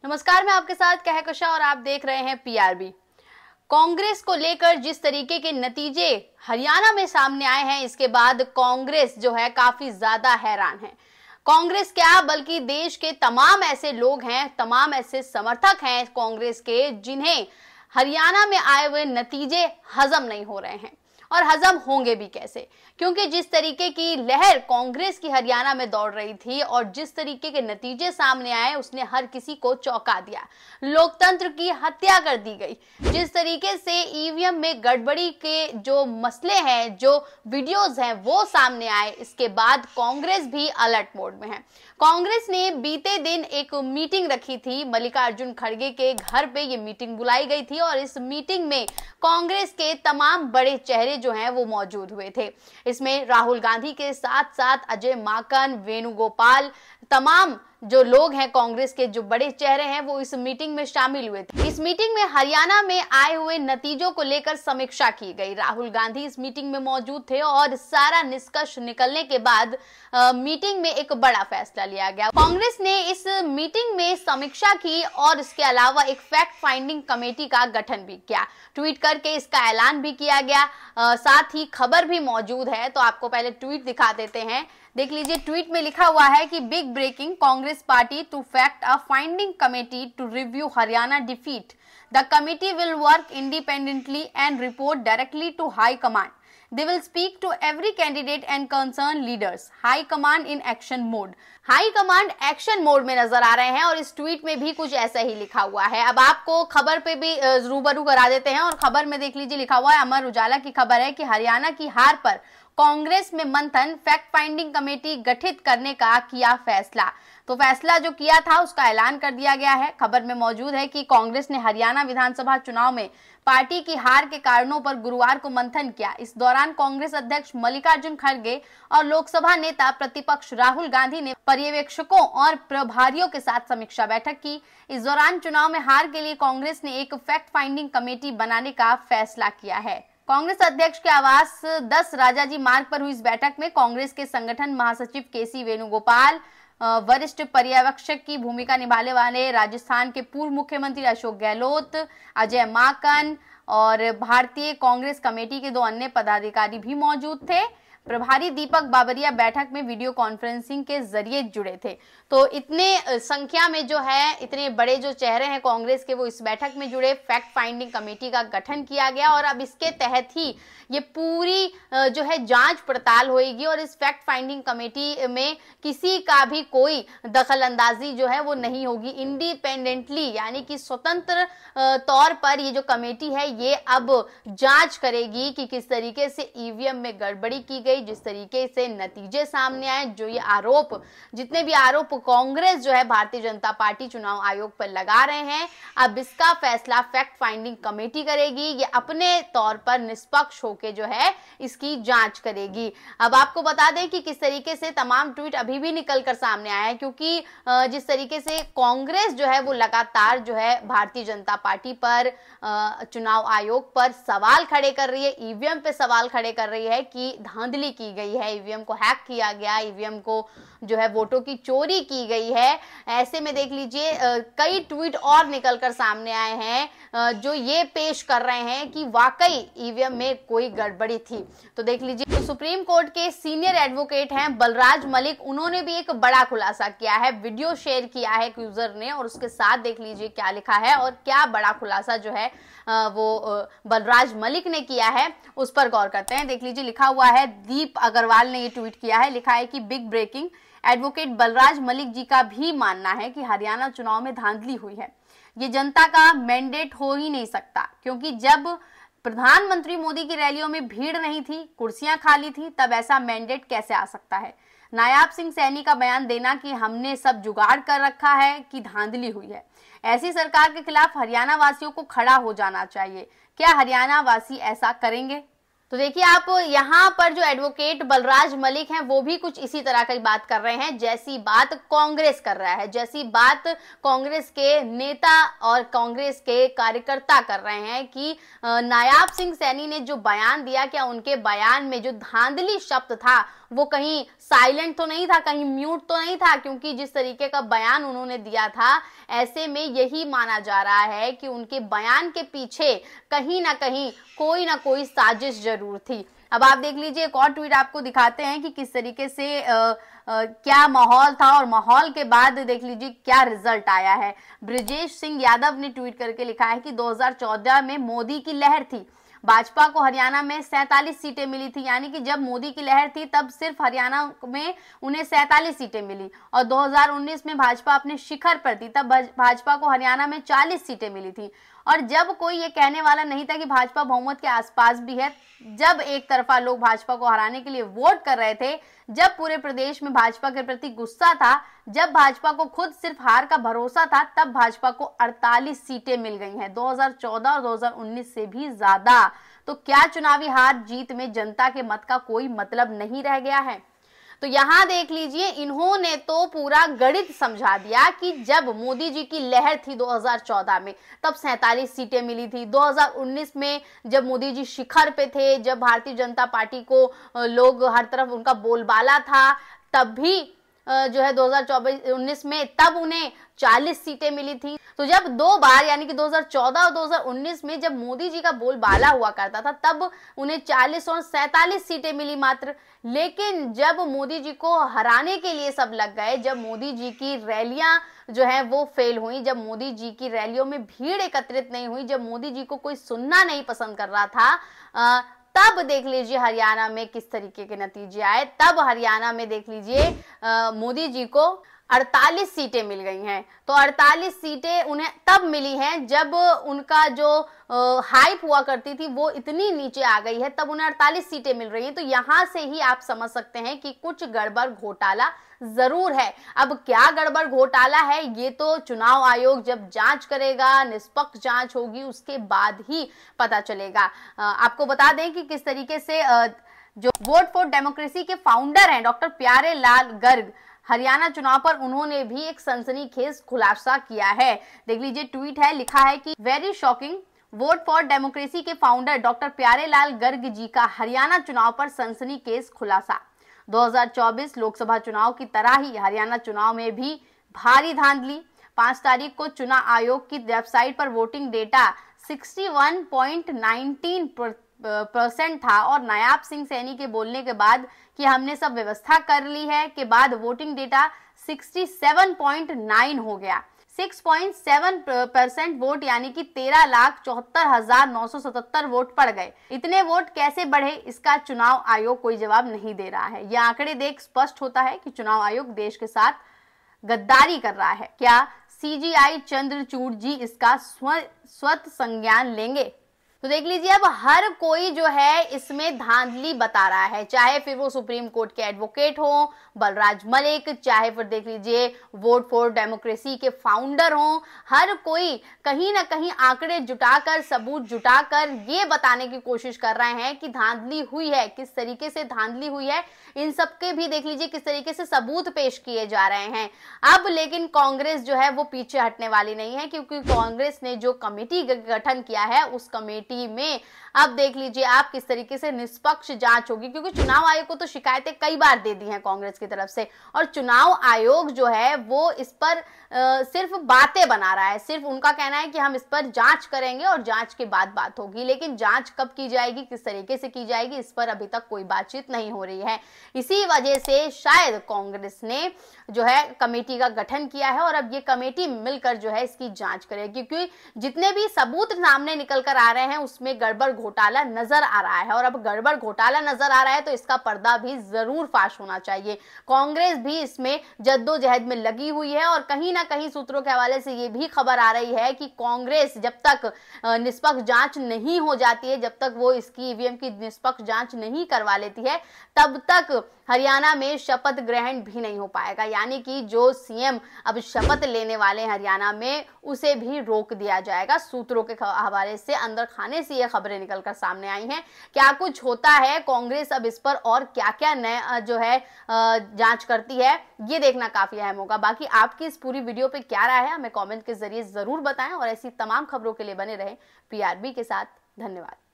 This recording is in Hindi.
नमस्कार, मैं आपके साथ कहकशा और आप देख रहे हैं पीआरबी। कांग्रेस को लेकर जिस तरीके के नतीजे हरियाणा में सामने आए हैं, इसके बाद कांग्रेस जो है काफी ज्यादा हैरान है। कांग्रेस क्या बल्कि देश के तमाम ऐसे लोग हैं, तमाम ऐसे समर्थक हैं कांग्रेस के, जिन्हें हरियाणा में आए हुए नतीजे हजम नहीं हो रहे हैं। और हजम होंगे भी कैसे, क्योंकि जिस तरीके की लहर कांग्रेस की हरियाणा में दौड़ रही थी और जिस तरीके के नतीजे सामने आए, उसने हर किसी को चौंका दिया। लोकतंत्र की हत्या कर दी गई। जिस तरीके से ईवीएम में गड़बड़ी के जो मसले हैं, जो वीडियोस हैं, वो सामने आए, इसके बाद कांग्रेस भी अलर्ट मोड में है। कांग्रेस ने बीते दिन एक मीटिंग रखी थी, मल्लिकार्जुन खड़गे के घर पे ये मीटिंग बुलाई गई थी और इस मीटिंग में कांग्रेस के तमाम बड़े चेहरे जो हैं वो मौजूद हुए थे। इसमें राहुल गांधी के साथ साथ अजय माकन, वेणुगोपाल, तमाम जो लोग हैं कांग्रेस के जो बड़े चेहरे हैं वो इस मीटिंग में शामिल हुए थे। इस मीटिंग में हरियाणा में आए हुए नतीजों को लेकर समीक्षा की गई। राहुल गांधी इस मीटिंग में मौजूद थे और सारा निष्कर्ष निकलने के बाद मीटिंग में एक बड़ा फैसला लिया गया। कांग्रेस ने इस मीटिंग में समीक्षा की और इसके अलावा एक फैक्ट फाइंडिंग कमेटी का गठन भी किया। ट्वीट करके इसका ऐलान भी किया गया। साथ ही खबर भी मौजूद है, तो आपको पहले ट्वीट दिखा देते हैं। देख लीजिए, ट्वीट में लिखा हुआ है कि big breaking, Congress party to fact a finding committee to review Haryana defeat. The committee will work independently and report directly to high command. They will speak to every candidate and concerned leaders. High command in action mode. High command action mode में नजर आ रहे हैं और इस ट्वीट में भी कुछ ऐसा ही लिखा हुआ है। अब आपको खबर पे भी रूबरू करा देते हैं और खबर में देख लीजिए, लिखा हुआ है, अमर उजाला की खबर है कि हरियाणा की हार पर कांग्रेस में मंथन, फैक्ट फाइंडिंग कमेटी गठित करने का किया फैसला। तो फैसला जो किया था उसका ऐलान कर दिया गया है। खबर में मौजूद है कि कांग्रेस ने हरियाणा विधानसभा चुनाव में पार्टी की हार के कारणों पर गुरुवार को मंथन किया। इस दौरान कांग्रेस अध्यक्ष मल्लिकार्जुन खड़गे और लोकसभा नेता प्रतिपक्ष राहुल गांधी ने पर्यवेक्षकों और प्रभारियों के साथ समीक्षा बैठक की। इस दौरान चुनाव में हार के लिए कांग्रेस ने एक फैक्ट फाइंडिंग कमेटी बनाने का फैसला किया है। कांग्रेस अध्यक्ष के आवास 10 राजाजी मार्ग पर हुई इस बैठक में कांग्रेस के संगठन महासचिव केसी वेणुगोपाल, वरिष्ठ पर्यवेक्षक की भूमिका निभाने वाले राजस्थान के पूर्व मुख्यमंत्री अशोक गहलोत, अजय माकन और भारतीय कांग्रेस कमेटी के 2 अन्य पदाधिकारी भी मौजूद थे। प्रभारी दीपक बाबरिया बैठक में वीडियो कॉन्फ्रेंसिंग के जरिए जुड़े थे। तो इतने संख्या में जो है, इतने बड़े जो चेहरे हैं कांग्रेस के, वो इस बैठक में जुड़े। फैक्ट फाइंडिंग कमेटी का गठन किया गया और अब इसके तहत ही ये पूरी जो है जांच पड़ताल होगी और इस फैक्ट फाइंडिंग कमेटी में किसी का भी कोई दखल अंदाजी जो है वो नहीं होगी। इंडिपेंडेंटली यानी कि स्वतंत्र तौर पर ये जो कमेटी है ये अब जांच करेगी कि किस तरीके से ईवीएम में गड़बड़ी की गई, जिस तरीके से नतीजे सामने आए, जो ये आरोप, जितने भी आरोप कांग्रेस जो है भारतीय जनता पार्टी चुनाव आयोग पर लगा रहे हैं, अब इसका फैसला फैक्ट फाइंडिंग कमेटी करेगी। ये अपने तौर पर निष्पक्ष होकर जो है इसकी जांच करेगी। अब आपको बता दें कि किस तरीके से तमाम ट्वीट अभी भी निकल कर सामने आए हैं, क्योंकि जिस तरीके से कांग्रेस जो है वो लगातार जो है भारतीय जनता पार्टी पर, चुनाव आयोग पर सवाल खड़े कर रही है, ईवीएम पे सवाल खड़े कर रही है कि धांधली की गई है, ईवीएम को हैक किया गया, ईवीएम को जो है वोटों की चोरी की गई है। ऐसे में देख लीजिए कई ट्वीट और निकलकर सामने आए हैं जो ये पेश कर रहे हैं कि वाकई ईवीएम में कोई गड़बड़ी थी। तो देख लीजिए, तो सुप्रीम कोर्ट के सीनियर एडवोकेट हैं बलराज मलिक, उन्होंने भी एक बड़ा खुलासा किया है। वीडियो शेयर किया है एक यूजर ने और उसके साथ देख लीजिए क्या लिखा है और क्या बड़ा खुलासा जो है वो बलराज मलिक ने किया है, उस पर गौर करते हैं। देख लीजिए, लिखा हुआ है, दीप अग्रवाल ने ये ट्वीट किया है। लिखा है कि big breaking, advocate Balraj Malik ji का भी मानना है कि हरियाणा चुनाव में धांधली हुई है। ये जनता का मैंडेट हो ही नहीं सकता, क्योंकि जब प्रधानमंत्री मोदी की रैलियों में भीड़ नहीं थी, कुर्सियां खाली थी, तब ऐसा मैंडेट कैसे आ सकता है। नायाब सिंह सैनी का बयान देना कि हमने सब जुगाड़ कर रखा है कि धांधली हुई है। ऐसी सरकार के खिलाफ हरियाणा वासियों को खड़ा हो जाना चाहिए। क्या हरियाणा वासी ऐसा करेंगे? तो देखिए, आप यहाँ पर जो एडवोकेट बलराज मलिक हैं वो भी कुछ इसी तरह की बात कर रहे हैं जैसी बात कांग्रेस कर रहा है, जैसी बात कांग्रेस के नेता और कांग्रेस के कार्यकर्ता कर रहे हैं कि नायाब सिंह सैनी ने जो बयान दिया, क्या उनके बयान में जो धांधली शब्द था वो कहीं साइलेंट तो नहीं था, कहीं म्यूट तो नहीं था, क्योंकि जिस तरीके का बयान उन्होंने दिया था, ऐसे में यही माना जा रहा है कि उनके बयान के पीछे कहीं ना कोई साजिश जरूर थी। अब आप देख लीजिए, एक और ट्वीट आपको दिखाते हैं कि किस तरीके से क्या माहौल था, और माहौल के बाद देख लीजिए क्या रिजल्ट आया है। ब्रिजेश सिंह यादव ने ट्वीट करके लिखा है कि 2014 में मोदी की लहर थी, भाजपा को हरियाणा में 47 सीटें मिली थी, यानी कि जब मोदी की लहर थी तब सिर्फ हरियाणा में उन्हें 47 सीटें मिली, और 2019 में भाजपा अपने शिखर पर थी, तब भाजपा को हरियाणा में 40 सीटें मिली थी। और जब कोई ये कहने वाला नहीं था कि भाजपा बहुमत के आसपास भी है, जब एक तरफा लोग भाजपा को हराने के लिए वोट कर रहे थे, जब पूरे प्रदेश में भाजपा के प्रति गुस्सा था, जब भाजपा को खुद सिर्फ हार का भरोसा था, तब भाजपा को 48 सीटें मिल गई हैं, 2014 और 2019 से भी ज्यादा। तो क्या चुनावी हार जीत में जनता के मत का कोई मतलब नहीं रह गया है? तो यहां देख लीजिए, इन्होंने तो पूरा गणित समझा दिया कि जब मोदी जी की लहर थी 2014 में, तब 47 सीटें मिली थी। 2019 में जब मोदी जी शिखर पे थे, जब भारतीय जनता पार्टी को लोग हर तरफ उनका बोलबाला था, तब भी जो है 2019 में तब उन्हें 40 सीटें मिली थी। तो जब दो बार यानी कि 2014 और 2019 में जब मोदी जी का बोलबाला हुआ करता था, तब उन्हें 40 और 47 सीटें मिली मात्र। लेकिन जब मोदी जी को हराने के लिए सब लग गए, जब मोदी जी की रैलियां जो है वो फेल हुई, जब मोदी जी की रैलियों में भीड़ एकत्रित नहीं हुई, जब मोदी जी को कोई सुनना नहीं पसंद कर रहा था, तब देख लीजिए हरियाणा में किस तरीके के नतीजे आए। तब हरियाणा में देख लीजिए मोदी जी को 48 सीटें मिल गई हैं। तो 48 सीटें उन्हें तब मिली हैं जब उनका जो हाइप हुआ करती थी वो इतनी नीचे आ गई है, तब उन्हें 48 सीटें मिल रही हैं। तो यहां से ही आप समझ सकते हैं कि कुछ गड़बड़ घोटाला जरूर है। अब क्या गड़बड़ घोटाला है, ये तो चुनाव आयोग जब जांच करेगा, निष्पक्ष जांच होगी, उसके बाद ही पता चलेगा। आपको बता दें कि किस तरीके से जो वोट फॉर डेमोक्रेसी के फाउंडर हैं डॉक्टर प्यारे लाल गर्ग, हरियाणा चुनाव पर उन्होंने भी एक सनसनीखेज खुलासा किया है। देख लीजिए, ट्वीट है, लिखा है कि very shocking, vote for democracy के फाउंडर डॉक्टर प्यारे लाल गर्ग जी का हरियाणा चुनाव पर सनसनीखेज खुलासा। 2024 लोकसभा चुनाव की तरह ही हरियाणा चुनाव में भी भारी धांधली। 5 तारीख को चुनाव आयोग की वेबसाइट पर वोटिंग डेटा 61.19% था, और नायाब सिंह सैनी के बोलने के बाद कि हमने सब व्यवस्था कर ली है के बाद वोटिंग डेटा 67.9 हो गया। 6.7% वोट यानी कि 13,74,977 वोट पड़ गए। इतने वोट कैसे बढ़े, इसका चुनाव आयोग कोई जवाब नहीं दे रहा है। यह आंकड़े देख स्पष्ट होता है कि चुनाव आयोग देश के साथ गद्दारी कर रहा है। क्या सीजीआई चंद्रचूड़ जी इसका स्वतः संज्ञान लेंगे? तो देख लीजिए, अब हर कोई जो है इसमें धांधली बता रहा है, चाहे फिर वो सुप्रीम कोर्ट के एडवोकेट हो बलराज मलिक, चाहे फिर देख लीजिए वोट फॉर डेमोक्रेसी के फाउंडर हो, हर कोई कहीं ना कहीं आंकड़े जुटाकर, सबूत जुटाकर ये बताने की कोशिश कर रहे हैं कि धांधली हुई है। किस तरीके से धांधली हुई है, इन सबके भी देख लीजिए किस तरीके से सबूत पेश किए जा रहे हैं। अब लेकिन कांग्रेस जो है वो पीछे हटने वाली नहीं है, क्योंकि कांग्रेस ने जो कमेटी गठन किया है, उस कमेटी में अब देख लीजिए आप किस तरीके से निष्पक्ष जांच होगी, क्योंकि चुनाव आयोग को तो शिकायतें कई बार दे दी हैं कांग्रेस की तरफ से, और चुनाव आयोग जो है वो इस पर सिर्फ बातें बना रहा है। सिर्फ उनका कहना है कि हम इस पर जांच करेंगे और जांच के बाद बात होगी, लेकिन जांच कब की जाएगी, किस तरीके से की जाएगी, इस पर अभी तक कोई बातचीत नहीं हो रही है। इसी वजह से शायद कांग्रेस ने जो है कमेटी का गठन किया है, और अब ये कमेटी मिलकर जो है इसकी जांच करेगी, क्योंकि जितने भी सबूत सामने निकल कर आ रहे हैं उसमें गड़बड़ घोटाला नजर आ रहा है, और अब गड़बड़ घोटाला नजर आ रहा है तो इसका पर्दा भी जरूर फाश होना चाहिए। कांग्रेस भी इसमें जद्दोजहद में लगी हुई है, और कहीं ना कहीं सूत्रों के हवाले से ये भी खबर आ रही है कि कांग्रेस जब तक निष्पक्ष जांच नहीं हो जाती है, जब तक वो इसकी ईवीएम की निष्पक्ष जांच नहीं करवा लेती है, तब तक हरियाणा में शपथ ग्रहण भी नहीं हो पाएगा। यानी कि जो सीएम अब शपथ लेने वाले हरियाणा में, उसे भी रोक दिया जाएगा। सूत्रों के हवाले से अंदर खाने से ये खबरें निकलकर सामने आई हैं। क्या कुछ होता है, कांग्रेस अब इस पर और क्या क्या नया जो है जांच करती है, ये देखना काफी अहम होगा। बाकी आपकी इस पूरी वीडियो पे क्या राय है, हमें कमेंट के जरिए जरूर बताएं, और ऐसी तमाम खबरों के लिए बने रहें पीआरबी के साथ। धन्यवाद।